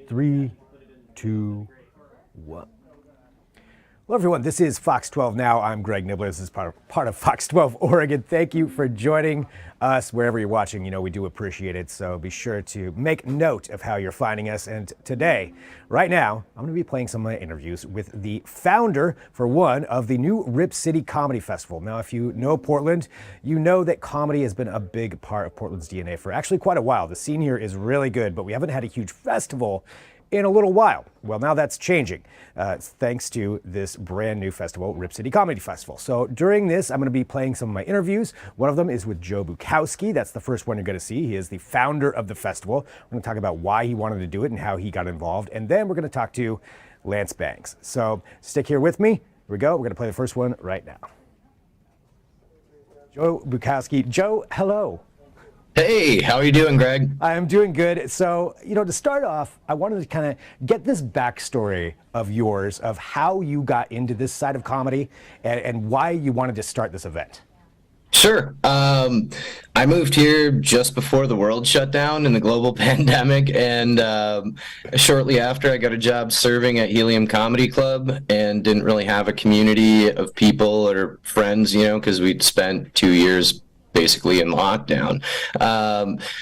Three, two, one. Hello, everyone. This is Fox 12 Now. I'm Greg Nibbler. This is part of Fox 12 Oregon. Thank you for joining us wherever you're watching. You know, we do appreciate it. So be sure to make note of how you're finding us. And today, right now, I'm going to be playing some of my interviews with the founder, for one, of the new Rip City Comedy Festival. Now, if you know Portland, you know that comedy has been a big part of Portland's DNA for actually quite a while. The scene here is really good, but we haven't had a huge festival in a little while. Well, now that's changing, thanks to this brand new festival, Rip City Comedy Festival. So during this, I'm going to be playing some of my interviews. One of them is with Joe Bukowski. That's the first one you're going to see. He is the founder of the festival. We're going to talk about why he wanted to do it and how he got involved. And then we're going to talk to Lance Bangs. So stick here with me. Here we go. We're going to play the first one right now. Joe Bukowski. Joe, hello. Hey, how are you doing, Greg? I'm doing good. So, to start off, I wanted to kind of get this backstory of yours, of how you got into this side of comedy and why you wanted to start this event. Sure. I moved here just before the world shut down in the global pandemic, and shortly after I got a job serving at Helium Comedy Club and didn't really have a community of people or friends, because we'd spent 2 years basically in lockdown.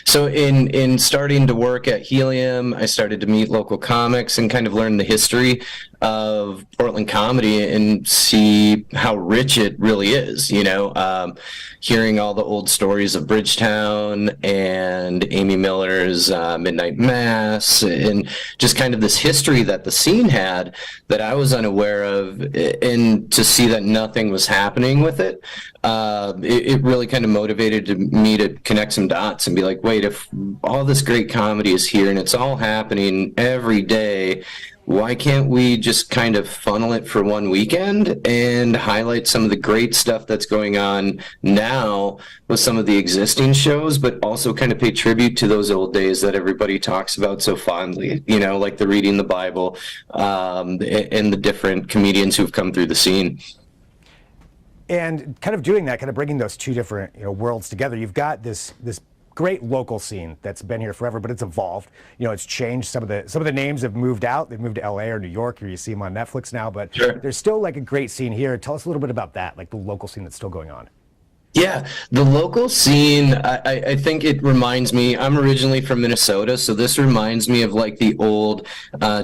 So in starting to work at Helium, I started to meet local comics and kind of learn the history of Portland comedy and see how rich it really is, hearing all the old stories of Bridgetown and Amy Miller's Midnight Mass, and just kind of this history that the scene had that I was unaware of, and to see that nothing was happening with it, it really kind of motivated me to connect some dots and be like, wait, if all this great comedy is here and it's all happening every day, why can't we just kind of funnel it for one weekend and highlight some of the great stuff that's going on now with some of the existing shows, but also kind of pay tribute to those old days that everybody talks about so fondly, like the Reading the Bible, and the different comedians who've come through the scene. And kind of doing that, kind of bringing those two different worlds together, you've got this great local scene that's been here forever, but it's evolved. It's changed. Some of the names have moved out. They've moved to LA or New York, or you see them on Netflix now. But sure, there's still like a great scene here. Tell us a little bit about that, like the local scene that's still going on. Yeah, the local scene, I think it reminds me, I'm originally from Minnesota, so this reminds me of like the old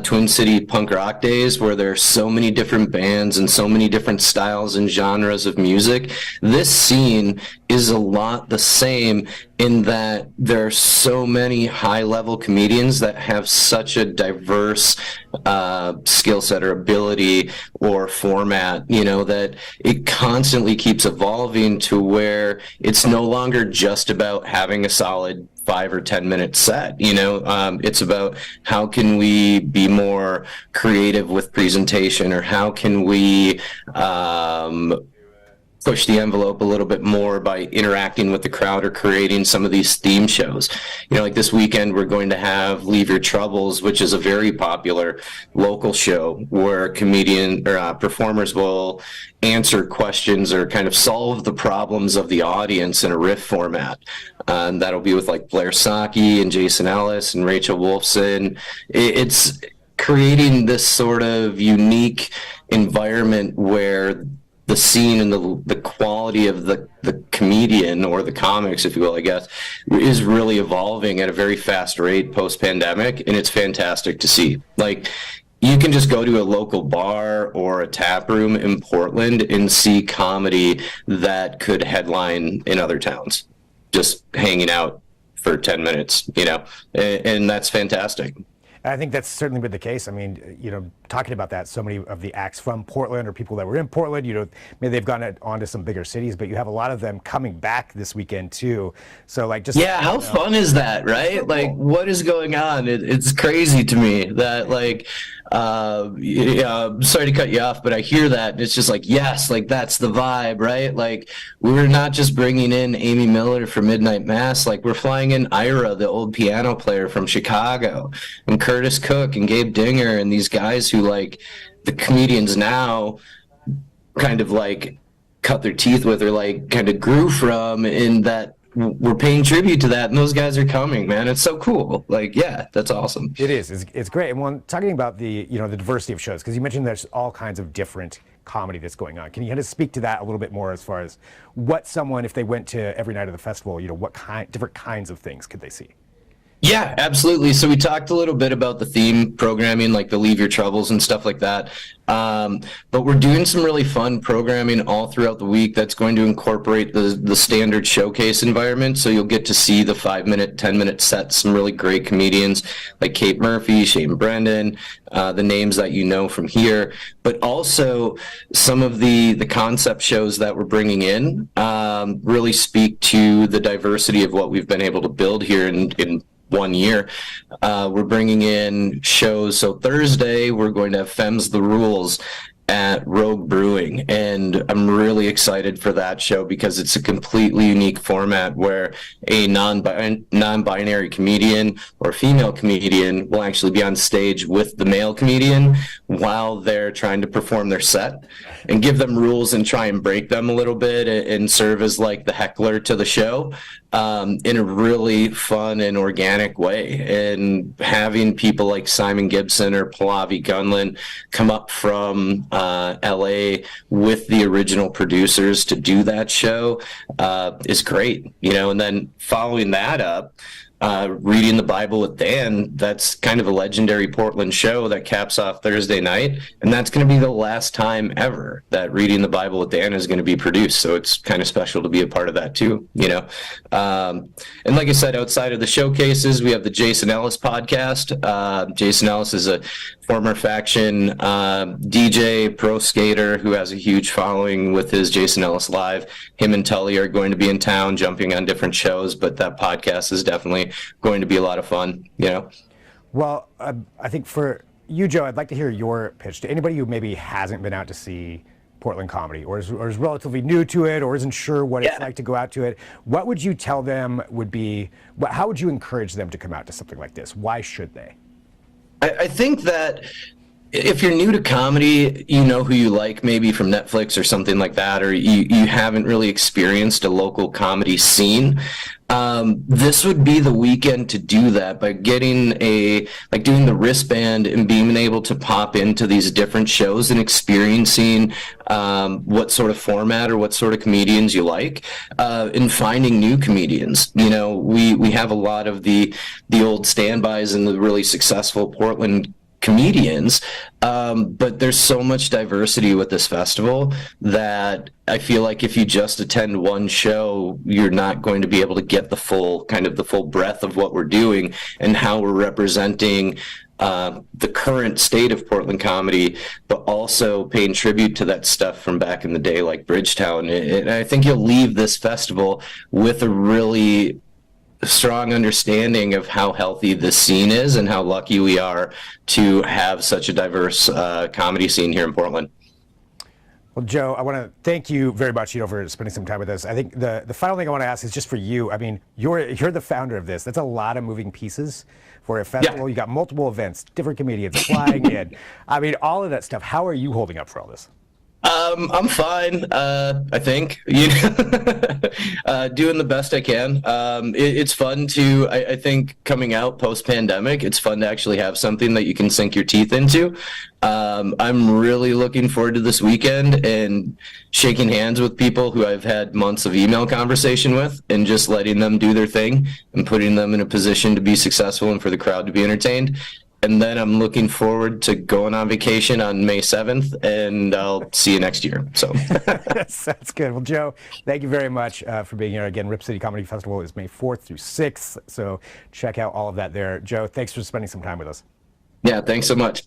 Twin City punk rock days where there are so many different bands and so many different styles and genres of music. This scene is a lot the same in that there are so many high-level comedians that have such a diverse skill set or ability or format, that it constantly keeps evolving to where it's no longer just about having a solid 5 or 10 minute set. It's about how can we be more creative with presentation, or how can we push the envelope a little bit more by interacting with the crowd or creating some of these theme shows. Like this weekend, we're going to have Leave Your Troubles, which is a very popular local show where comedian or performers will answer questions or kind of solve the problems of the audience in a riff format. And that'll be with like Blair Saki and Jason Ellis and Rachel Wolfson. It's creating this sort of unique environment where the scene and the quality of the comedian, or the comics, if you will, I guess, is really evolving at a very fast rate post-pandemic, and it's fantastic to see. Like, you can just go to a local bar or a tap room in Portland and see comedy that could headline in other towns, just hanging out for 10 minutes, and that's fantastic. I think that's certainly been the case. I mean, talking about that, so many of the acts from Portland or people that were in Portland, maybe they've gone on to some bigger cities, but you have a lot of them coming back this weekend too. So like, just how fun is that, right? So like, cool. What is going on? It's crazy to me that like, sorry to cut you off, but I hear that and it's just like, yes, like that's the vibe, right? Like, we're not just bringing in Amy Miller for Midnight Mass, like we're flying in Ira, the old piano player from Chicago, and Curtis Cook and Gabe Dinger, and these guys who like the comedians now kind of like cut their teeth with, or like kind of grew from, in that we're paying tribute to that, and those guys are coming, man. It's so cool. Like, yeah, that's awesome. It is. It's great. And when talking about the the diversity of shows, because you mentioned there's all kinds of different comedy that's going on. Can you kind of speak to that a little bit more as far as what someone, if they went to every night of the festival, what different kinds of things could they see? Yeah, absolutely. So we talked a little bit about the theme programming, like the Leave Your Troubles and stuff like that. But we're doing some really fun programming all throughout the week that's going to incorporate the standard showcase environment. So you'll get to see the 5-minute, 10-minute sets, some really great comedians like Kate Murphy, Shane Brendan, the names that you know from here, but also some of the concept shows that we're bringing in really speak to the diversity of what we've been able to build here in 1 year. We're bringing in shows. So Thursday, we're going to have Femmes the Rules at Rogue Brewing, and I'm really excited for that show because it's a completely unique format where a non-binary comedian or female comedian will actually be on stage with the male comedian while they're trying to perform their set, and give them rules and try and break them a little bit and serve as like the heckler to the show in a really fun and organic way. And having people like Simon Gibson or Pallavi Gunlin come up from LA with the original producers to do that show is great, and then following that up, Reading the Bible with Dan, that's kind of a legendary Portland show that caps off Thursday night, and that's going to be the last time ever that Reading the Bible with Dan is going to be produced, so it's kind of special to be a part of that too, and like I said, outside of the showcases, we have the Jason Ellis podcast. Jason Ellis is a former Faction DJ, pro skater who has a huge following with his Jason Ellis Live. Him and Tully are going to be in town jumping on different shows, but that podcast is definitely going to be a lot of fun, Well, I think for you, Joe, I'd like to hear your pitch to anybody who maybe hasn't been out to see Portland comedy or is relatively new to it or isn't sure what it's like to go out to it. What would you tell them how would you encourage them to come out to something like this? Why should they? I think that if you're new to comedy, you know who you like maybe from Netflix or something like that, or you haven't really experienced a local comedy scene. This would be the weekend to do that by getting doing the wristband and being able to pop into these different shows and experiencing what sort of format or what sort of comedians you like, and finding new comedians. We have a lot of the old standbys and the really successful Portland comedians, but there's so much diversity with this festival that I feel like if you just attend one show, you're not going to be able to get the full breadth of what we're doing and how we're representing the current state of Portland comedy, but also paying tribute to that stuff from back in the day like Bridgetown. And I think you'll leave this festival with a really strong understanding of how healthy this scene is and how lucky we are to have such a diverse comedy scene here in Portland. Well, Joe, I want to thank you very much, for spending some time with us. I think the final thing I want to ask is just for you. I mean, you're the founder of this. That's a lot of moving pieces for a festival. Yeah. You got multiple events, different comedians flying in. I mean, all of that stuff. How are you holding up for all this? I'm fine. I think doing the best I can. It's fun to. I think coming out post pandemic, it's fun to actually have something that you can sink your teeth into. I'm really looking forward to this weekend and shaking hands with people who I've had months of email conversation with, and just letting them do their thing and putting them in a position to be successful and for the crowd to be entertained. And then I'm looking forward to going on vacation on May 7th, and I'll see you next year. So That's good. Well, Joe, thank you very much for being here. Again, Rip City Comedy Festival is May 4th through 6th, so check out all of that there. Joe, thanks for spending some time with us. Yeah, thanks so much.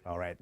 All right,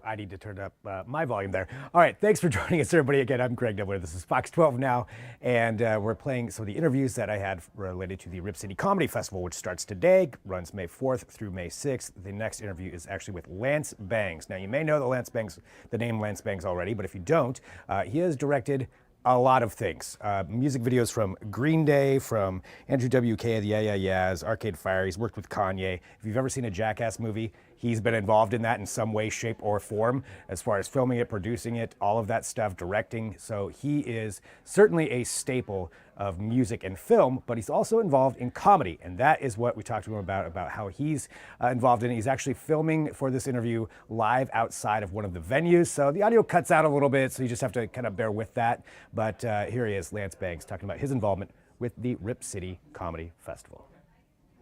I need to turn up my volume there. All right, thanks for joining us, everybody. Again, I'm Greg Nibbler. This is Fox 12 Now, and we're playing some of the interviews that I had related to the Rip City Comedy Festival, which starts today, runs May 4th through May 6th. The next interview is actually with Lance Bangs. Now, you may know the name Lance Bangs already, but if you don't, he has directed a lot of things. Music videos from Green Day, from Andrew WK, the Yeah Yeah Yeahs, Arcade Fire. He's worked with Kanye. If you've ever seen a Jackass movie, he's been involved in that in some way, shape, or form, as far as filming it, producing it, all of that stuff, directing. So he is certainly a staple of music and film, but he's also involved in comedy. And that is what we talked to him about how he's involved in it. He's actually filming for this interview live outside of one of the venues. So the audio cuts out a little bit, so you just have to kind of bear with that. But here he is, Lance Bangs, talking about his involvement with the Rip City Comedy Festival.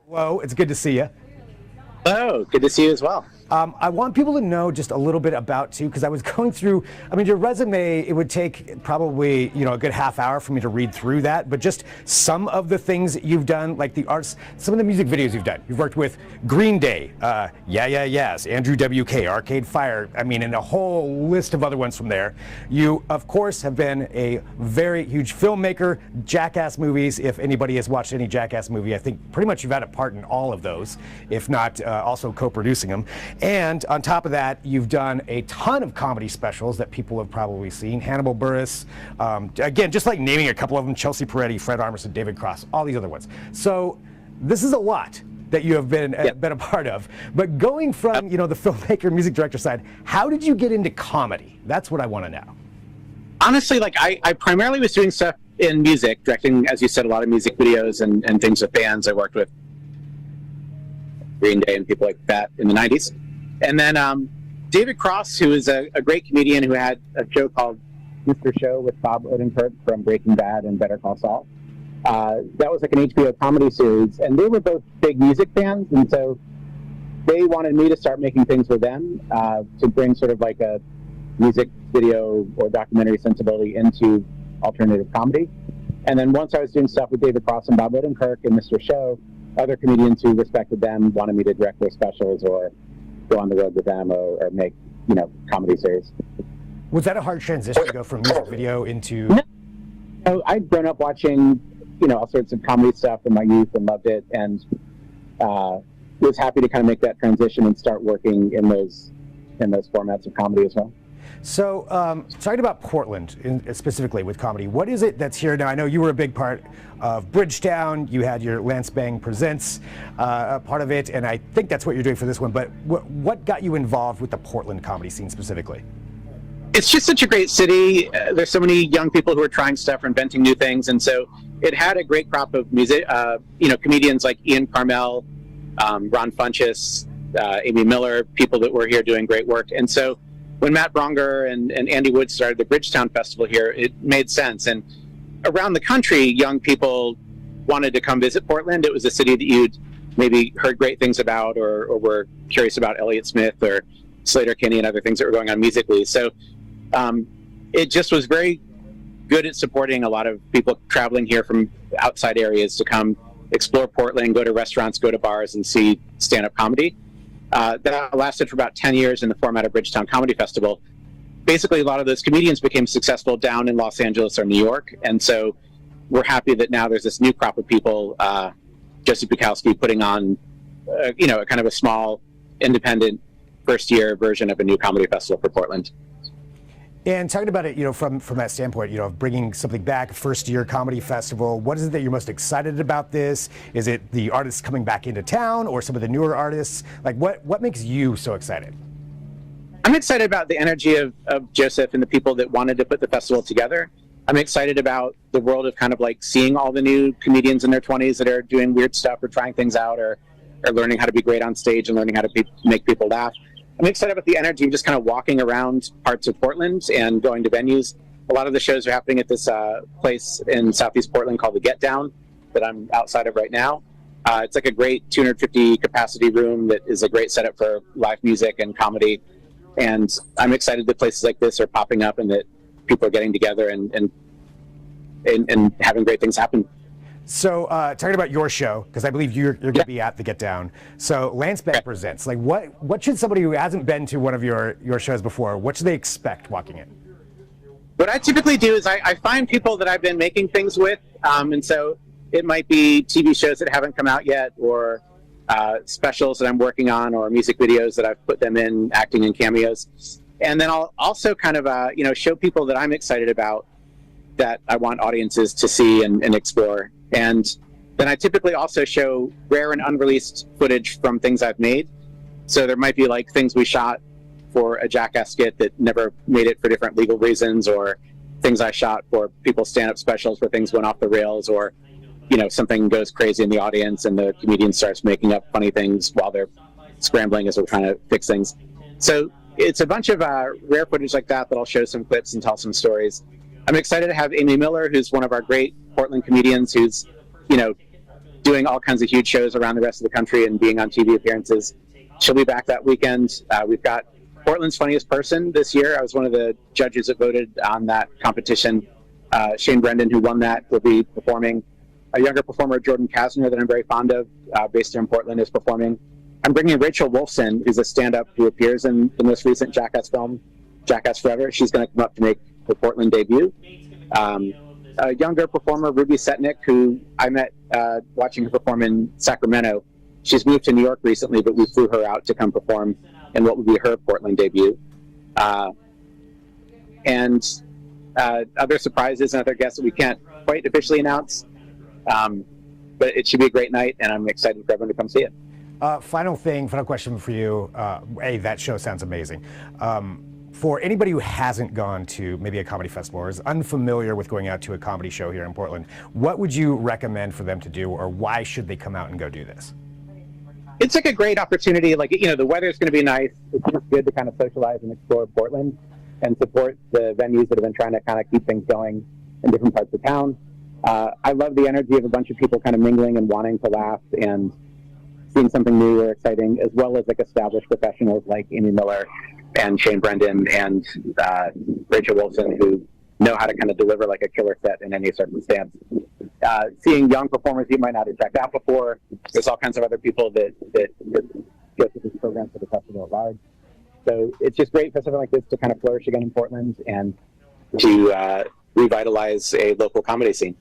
Hello, it's good to see you. Hello, good to see you as well. I want people to know just a little bit about you, because I was going through, I mean, your resume, it would take probably, a good half hour for me to read through that, but just some of the things that you've done, like the arts, some of the music videos you've done. You've worked with Green Day, Yeah Yeah Yeahs, Andrew WK, Arcade Fire, I mean, and a whole list of other ones from there. You, of course, have been a very huge filmmaker, Jackass movies. If anybody has watched any Jackass movie, I think pretty much you've had a part in all of those, if not also co-producing them. And on top of that, you've done a ton of comedy specials that people have probably seen. Hannibal Buress, again, just like naming a couple of them, Chelsea Peretti, Fred Armisen, David Cross, all these other ones. So this is a lot that you have been a part of. But going from, the filmmaker, music director side, how did you get into comedy? That's what I want to know. Honestly, I primarily was doing stuff in music, directing, as you said, a lot of music videos and things with bands. I worked with Green Day and people like that in the 90s. And then David Cross, who is a great comedian who had a show called Mr. Show with Bob Odenkirk from Breaking Bad and Better Call Saul. That was like an HBO comedy series, and they were both big music fans, and so they wanted me to start making things with them to bring sort of like a music video or documentary sensibility into alternative comedy. And then once I was doing stuff with David Cross and Bob Odenkirk and Mr. Show, other comedians who respected them wanted me to direct their specials or go on the road with them or make, comedy series. Was that a hard transition to go from music video into... No, I'd grown up watching, all sorts of comedy stuff in my youth and loved it, and was happy to kind of make that transition and start working in those formats of comedy as well. So, talking about Portland specifically with comedy, what is it that's here now? I know you were a big part of Bridgetown. You had your Lance Bang Presents part of it, and I think that's what you're doing for this one. But what got you involved with the Portland comedy scene specifically? It's just such a great city. There's so many young people who are trying stuff or inventing new things, and so it had a great crop of music. Comedians like Ian Carmel, Ron Funches, Amy Miller, people that were here doing great work, and so when Matt Bronger and Andy Wood started the Bridgetown Festival here, it made sense. And around the country, young people wanted to come visit Portland. It was a city that you'd maybe heard great things about or were curious about Elliott Smith or Slater-Kinney and other things that were going on musically. So it just was very good at supporting a lot of people traveling here from outside areas to come explore Portland, go to restaurants, go to bars, and see stand-up comedy. That lasted for about 10 years in the format of Bridgetown Comedy Festival. Basically, a lot of those comedians became successful down in Los Angeles or New York, and so we're happy that now there's this new crop of people, Joseph Bukowski putting on, a kind of a small, independent, first-year version of a new comedy festival for Portland. And talking about it, from that standpoint, of bringing something back, first-year comedy festival, what is it that you're most excited about this? Is it the artists coming back into town or some of the newer artists? Like, what makes you so excited? I'm excited about the energy of Joseph and the people that wanted to put the festival together. I'm excited about the world of kind of like seeing all the new comedians in their 20s that are doing weird stuff or trying things out or learning how to be great on stage and learning how to make people laugh. I'm excited about the energy of just kind of walking around parts of Portland and going to venues. A lot of the shows are happening at this place in Southeast Portland called the Get Down that I'm outside of right now. It's like a great 250 capacity room that is a great setup for live music and comedy. And I'm excited that places like this are popping up and that people are getting together and having great things happen. So, talking about your show, because I believe you're going to be at the Get Down. So, Lance Bang Presents. Like, what should somebody who hasn't been to one of your shows before, what should they expect walking in? What I typically do is I find people that I've been making things with, and so it might be TV shows that haven't come out yet, or specials that I'm working on, or music videos that I've put them in, acting in cameos. And then I'll also kind of show people that I'm excited about that I want audiences to see and explore. And then I typically also show rare and unreleased footage from things I've made. So there might be like things we shot for a Jackass skit that never made it for different legal reasons, or things I shot for people's stand-up specials where things went off the rails, or something goes crazy in the audience and the comedian starts making up funny things while they're scrambling as we're trying to fix things. So it's a bunch of rare footage like that I'll show some clips and tell some stories. I'm excited to have Amy Miller, who's one of our great Portland comedians, who's doing all kinds of huge shows around the rest of the country and being on TV appearances. She'll be back that weekend. We've got Portland's Funniest Person this year. I was one of the judges that voted on that competition. Shane Brendan, who won that, will be performing. A younger performer, Jordan Kasner, that I'm very fond of, based here in Portland, is performing. I'm bringing Rachel Wolfson, who's a stand-up who appears in the most recent Jackass film, Jackass Forever. She's going to come up to make her Portland debut. A younger performer, Ruby Setnick, who I met watching her perform in Sacramento. She's moved to New York recently, but we flew her out to come perform in what would be her Portland debut. And other surprises and other guests that we can't quite officially announce. But it should be a great night, and I'm excited for everyone to come see it. Final question for you. That show sounds amazing. For anybody who hasn't gone to maybe a comedy festival or is unfamiliar with going out to a comedy show here in Portland, what would you recommend for them to do, or why should they come out and go do this? It's like a great opportunity. The weather's going to be nice. It's just good to kind of socialize and explore Portland and support the venues that have been trying to kind of keep things going in different parts of town. I love the energy of a bunch of people kind of mingling and wanting to laugh and seeing something new or exciting, as well as established professionals like Amy Miller and Shane Brendan and Rachel Wolfson, who know how to kind of deliver a killer set in any circumstance. Seeing young performers you might not have checked out before. There's all kinds of other people that go through this program for the festival at large. So it's just great for something like this to kind of flourish again in Portland and to revitalize a local comedy scene.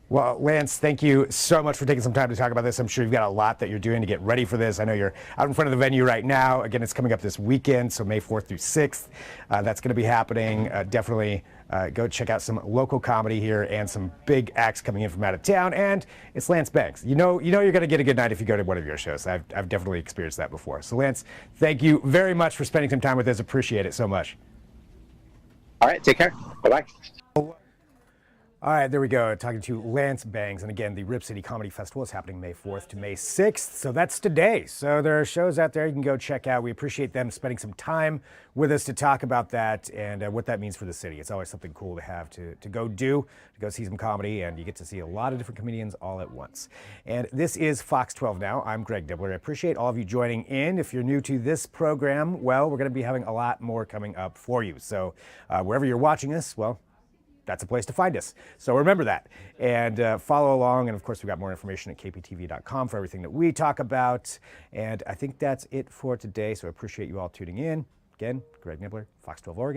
Well, Lance, thank you so much for taking some time to talk about this. I'm sure you've got a lot that you're doing to get ready for this. I know you're out in front of the venue right now. Again, it's coming up this weekend, so May 4th through 6th. That's going to be happening. Definitely go check out some local comedy here and some big acts coming in from out of town. And it's Lance Bangs. You know you're going to get a good night if you go to one of your shows. I've definitely experienced that before. So, Lance, thank you very much for spending some time with us. Appreciate it so much. All right, take care. Bye-bye. All right, there we go. Talking to Lance Bangs. And again, the Rip City Comedy Festival is happening May 4th to May 6th. So that's today. So there are shows out there you can go check out. We appreciate them spending some time with us to talk about that and what that means for the city. It's always something cool to have to go do, to go see some comedy, and you get to see a lot of different comedians all at once. And this is Fox 12 Now. I'm Greg Dibbler. I appreciate all of you joining in. If you're new to this program, well, we're going to be having a lot more coming up for you. So wherever you're watching us, well, that's a place to find us. So remember that and follow along. And of course, we've got more information at kptv.com for everything that we talk about. And I think that's it for today. So I appreciate you all tuning in. Again, Greg Nibbler, Fox 12 Oregon.